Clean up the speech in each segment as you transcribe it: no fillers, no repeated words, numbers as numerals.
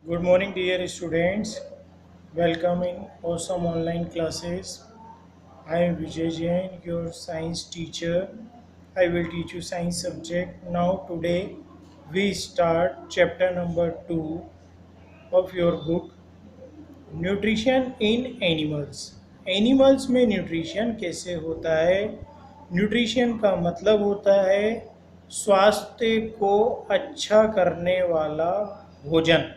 Good morning, dear students. Welcome in awesome online classes. I am Vijay Jain, your science teacher. I will teach you science subject. Now, today we start chapter number 2 of your book, Nutrition in Animals. Animals में nutrition कैसे होता है? Nutrition का मतलब होता है स्वास्थ्य को अच्छा करने वाला भोजन।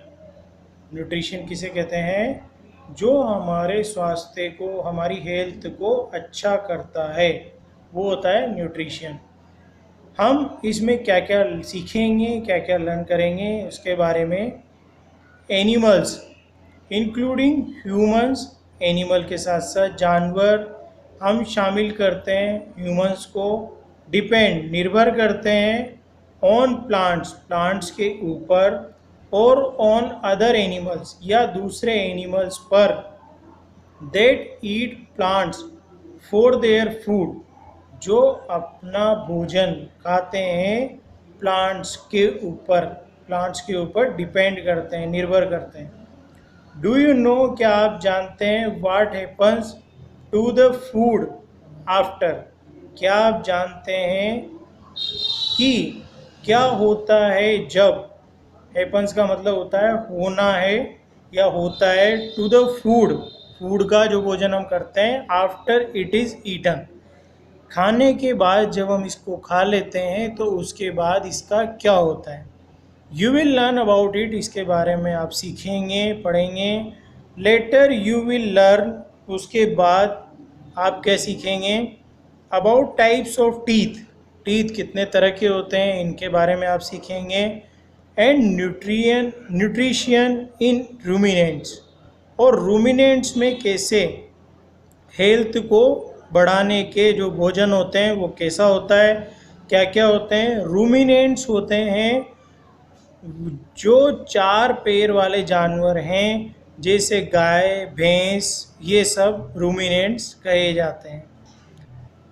न्यूट्रिशन किसे कहते हैं? जो हमारे स्वास्थ्य को, हमारी हेल्थ को अच्छा करता है, वो होता है न्यूट्रिशन। हम इसमें क्या क्या सीखेंगे, क्या क्या लर्न करेंगे उसके बारे में। एनिमल्स इंक्लूडिंग ह्यूमंस, एनिमल के साथ साथ जानवर हम शामिल करते हैं। ह्यूमंस को डिपेंड, निर्भर करते हैं ऑन प्लांट्स, प्लांट्स के ऊपर, और ऑन अदर एनिमल्स या दूसरे एनिमल्स पर, that eat plants for their food, जो अपना भोजन खाते हैं प्लांट्स के ऊपर डिपेंड करते हैं, निर्भर करते हैं। डू यू नो, क्या आप जानते हैं, what happens to the food after, क्या आप जानते हैं कि क्या होता है जब, हैपन्स का मतलब होता है होना है या होता है, टू द फूड, फूड का जो भोजन हम करते हैं, आफ्टर इट इज़ ईटन, खाने के बाद जब हम इसको खा लेते हैं तो उसके बाद इसका क्या होता है। You will learn about it, इसके बारे में आप सीखेंगे, पढ़ेंगे। लेटर यू विल लर्न, उसके बाद आप क्या सीखेंगे, about types of teeth, teeth कितने तरह के होते हैं इनके बारे में आप सीखेंगे। एंड न्यूट्रिशन इन रूमिनेंट्स, और रूमिनेंट्स में कैसे हेल्थ को बढ़ाने के जो भोजन होते हैं वो कैसा होता है, क्या क्या होते हैं। रूमिनेंट्स होते हैं जो चार पैर वाले जानवर हैं, जैसे गाय, भैंस, ये सब रूमिनेंट्स कहे जाते हैं।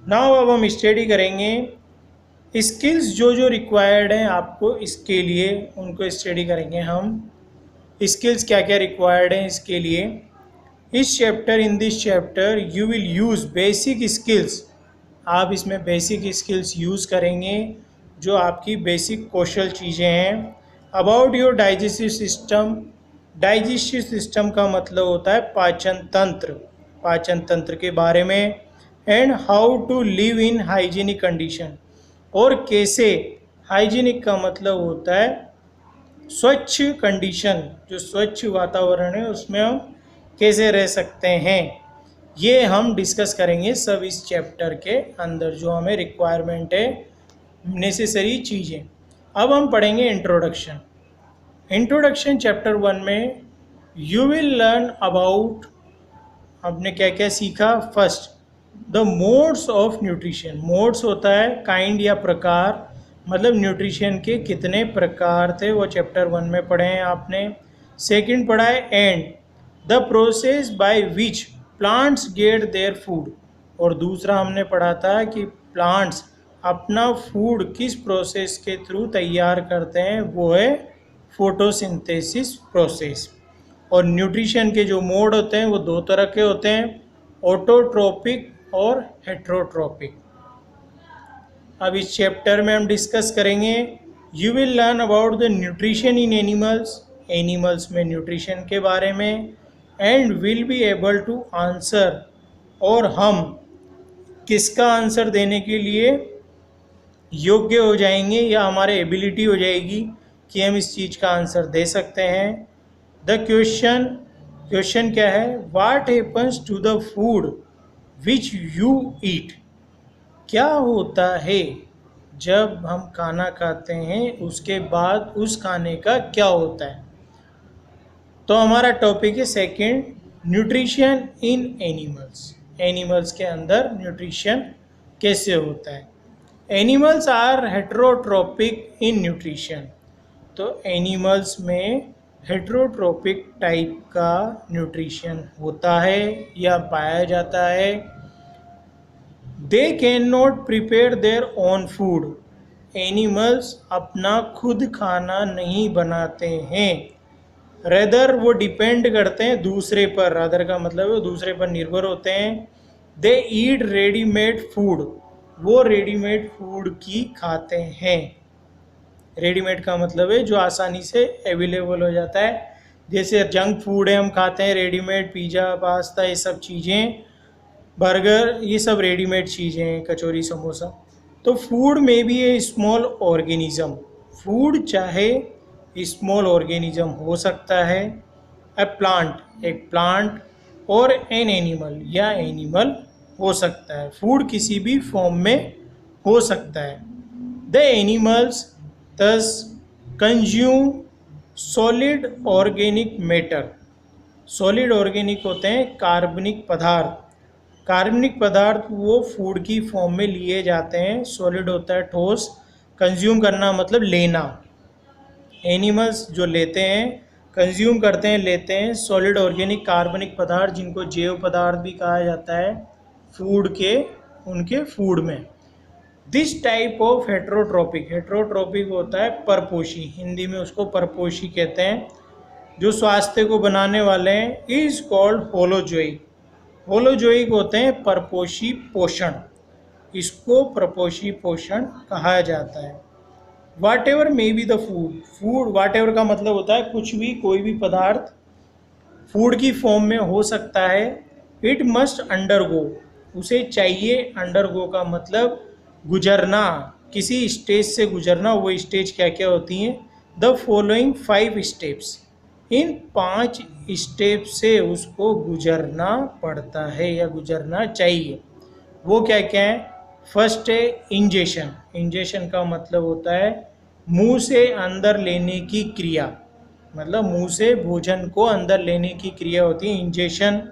नाउ अब हम स्टडी करेंगे स्किल्स जो जो रिक्वायर्ड हैं आपको इसके लिए, उनको स्टडी करेंगे हम। स्किल्स क्या क्या रिक्वायर्ड हैं इसके लिए। In this chapter you will use basic skills, आप इसमें बेसिक स्किल्स यूज़ करेंगे, जो आपकी बेसिक कौशल चीज़ें हैं। About your digestive system, digestive system का मतलब होता है पाचन तंत्र, पाचन तंत्र के बारे में। And how to live in hygienic condition, और कैसे, हाइजीनिक का मतलब होता है स्वच्छ कंडीशन, जो स्वच्छ वातावरण है उसमें हम कैसे रह सकते हैं, ये हम डिस्कस करेंगे सब इस चैप्टर के अंदर, जो हमें रिक्वायरमेंट है, नेसेसरी चीज़ें। अब हम पढ़ेंगे इंट्रोडक्शन। इंट्रोडक्शन चैप्टर 1 में यू विल लर्न अबाउट, हमने क्या क्या सीखा। First, the modes of nutrition, modes होता है काइंड या प्रकार, मतलब न्यूट्रिशन के कितने प्रकार थे वो चैप्टर 1 में पढ़े हैं आपने। सेकंड पढ़ा है and the process by which plants get their food, और दूसरा हमने पढ़ा था कि प्लांट्स अपना फूड किस प्रोसेस के थ्रू तैयार करते हैं, वो है फोटोसिंथेसिस प्रोसेस। और न्यूट्रिशन के जो मोड होते हैं वो दो तरह के होते हैं, ऑटोट्रोपिक और हेट्रोट्रोपिक। अब इस चैप्टर में हम डिस्कस करेंगे, you will learn about the nutrition in animals, animals में न्यूट्रिशन के बारे में। And will be able to answer, और हम किसका आंसर देने के लिए योग्य हो जाएंगे, या हमारे एबिलिटी हो जाएगी कि हम इस चीज़ का आंसर दे सकते हैं। द क्वेश्चन, क्वेश्चन क्या है, what happens to the food which you eat, क्या होता है जब हम खाना खाते हैं उसके बाद उस खाने का क्या होता है। तो हमारा टॉपिक है second, nutrition in animals, animals के अंदर न्यूट्रिशन कैसे होता है। Animals are heterotrophic in nutrition, तो एनिमल्स में हेट्रोट्रोपिक टाइप का न्यूट्रिशन होता है या पाया जाता है। They can not prepare their own food, animals अपना खुद खाना नहीं बनाते हैं। रेदर वो डिपेंड करते हैं दूसरे पर, रादर का मतलब है वो दूसरे पर निर्भर होते हैं। दे ईट रेडीमेड फूड, वो रेडीमेड फूड की खाते हैं। रेडीमेड का मतलब है जो आसानी से अवेलेबल हो जाता है, जैसे जंक फूड है हम खाते हैं रेडीमेड, पिज़्ज़ा पास्ता ये सब चीज़ें, बर्गर ये सब रेडीमेड चीज़ें हैं, कचौरी समोसा। तो फूड में भी ए स्मॉल ऑर्गेनिज्म, फूड चाहे स्मॉल ऑर्गेनिज्म हो सकता है, ए प्लांट एक प्लांट, और एन एनिमल या एनिमल हो सकता है। फूड किसी भी फॉर्म में हो सकता है। The animals thus consume solid organic matter, solid organic होते हैं कार्बनिक पदार्थ, कार्बनिक पदार्थ वो फूड की फॉर्म में लिए जाते हैं। सॉलिड होता है ठोस, कंज्यूम करना मतलब लेना, एनिमल्स जो लेते हैं, कंज्यूम करते हैं, लेते हैं सॉलिड ऑर्गेनिक कार्बनिक पदार्थ, जिनको जैव पदार्थ भी कहा जाता है फूड के, उनके फूड में। This type of heterotrophic, heterotrophic होता है परपोषी, हिंदी में उसको परपोषी कहते हैं, जो स्वास्थ्य को बनाने वाले हैं, इज कॉल्ड होलोजोइक। होलोजोइक होते हैं परपोषी पोषण, इसको परपोषी पोषण कहा जाता है। Whatever may be the food, food whatever का मतलब होता है कुछ भी, कोई भी पदार्थ फूड की फॉर्म में हो सकता है। इट मस्ट अंडरगो, उसे चाहिए, अंडरगो का मतलब गुजरना, किसी स्टेज से गुजरना। वो स्टेज क्या क्या होती हैं? The following 5 steps, in 5 step से उसको गुजरना पड़ता है या गुजरना चाहिए। वो क्या क्या है? फर्स्ट है इंजेशन, इंजेशन का मतलब होता है मुंह से अंदर लेने की क्रिया, मतलब मुंह से भोजन को अंदर लेने की क्रिया होती है इंजेशन।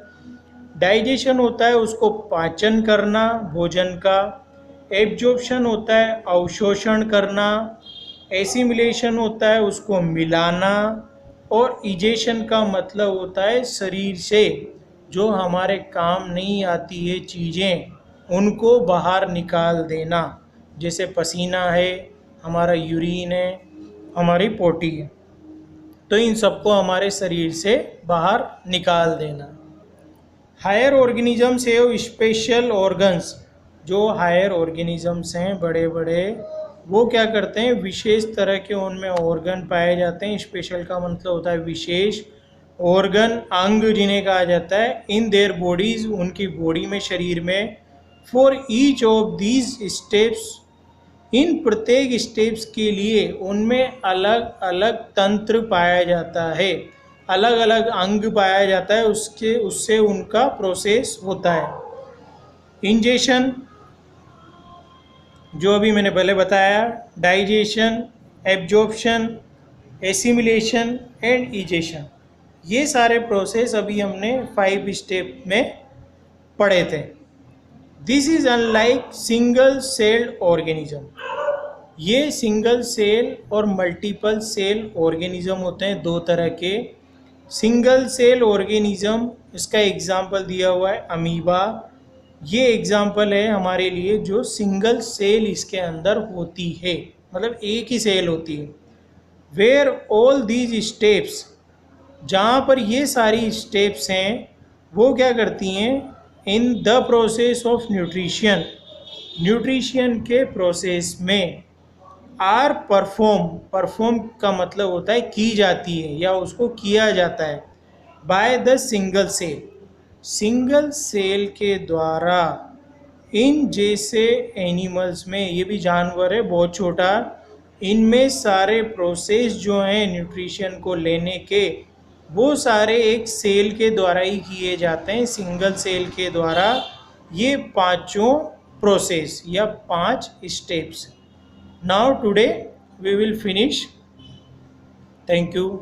डाइजेशन होता है उसको पाचन करना भोजन का। एब्जॉर्प्शन होता है अवशोषण करना। एसिमिलेशन होता है उसको मिलाना। और इजेशन का मतलब होता है शरीर से जो हमारे काम नहीं आती है चीज़ें, उनको बाहर निकाल देना, जैसे पसीना है, हमारा यूरिन है, हमारी पोटी है, तो इन सबको हमारे शरीर से बाहर निकाल देना। हायर ऑर्गेनिजम्स है स्पेशल ऑर्गन्स, जो हायर ऑर्गेनिजम्स हैं बड़े बड़े, वो क्या करते हैं, विशेष तरह के उनमें ऑर्गन पाए जाते हैं। स्पेशल का मतलब होता है विशेष, ऑर्गन अंग जिन्हें कहा जाता है, इन देयर बॉडीज, उनकी बॉडी में, शरीर में। For each of these steps, इन प्रत्येक स्टेप्स के लिए उनमें अलग अलग तंत्र पाया जाता है, अलग अलग अंग पाया जाता है, उससे उनका प्रोसेस होता है। इंजेशन जो अभी मैंने पहले बताया, digestion, absorption, assimilation and egestion, ये सारे प्रोसेस अभी हमने 5 स्टेप में पढ़े थे। This is unlike single celled organism, ये सिंगल सेल और मल्टीपल सेल ऑर्गेनिज्म होते हैं, 2 तरह के। सिंगल सेल ऑर्गेनिज्म, इसका एग्जाम्पल दिया हुआ है अमीबा, ये एग्जाम्पल है हमारे लिए, जो सिंगल सेल इसके अंदर होती है, मतलब एक ही सेल होती है। वेयर ऑल दीज स्टेप्स, जहाँ पर ये सारी स्टेप्स हैं, वो क्या करती हैं, in the process of nutrition, nutrition के प्रोसेस में, आर परफॉर्म, परफॉर्म का मतलब होता है की जाती है या उसको किया जाता है, by the single cell, single cell के द्वारा। इन जैसे एनिमल्स में, ये भी जानवर है बहुत छोटा, इनमें सारे प्रोसेस जो हैं न्यूट्रिशन को लेने के, वो सारे एक सेल के द्वारा ही किए जाते हैं, सिंगल सेल के द्वारा। ये 5 प्रोसेस या 5 steps. Now today we will finish. Thank you.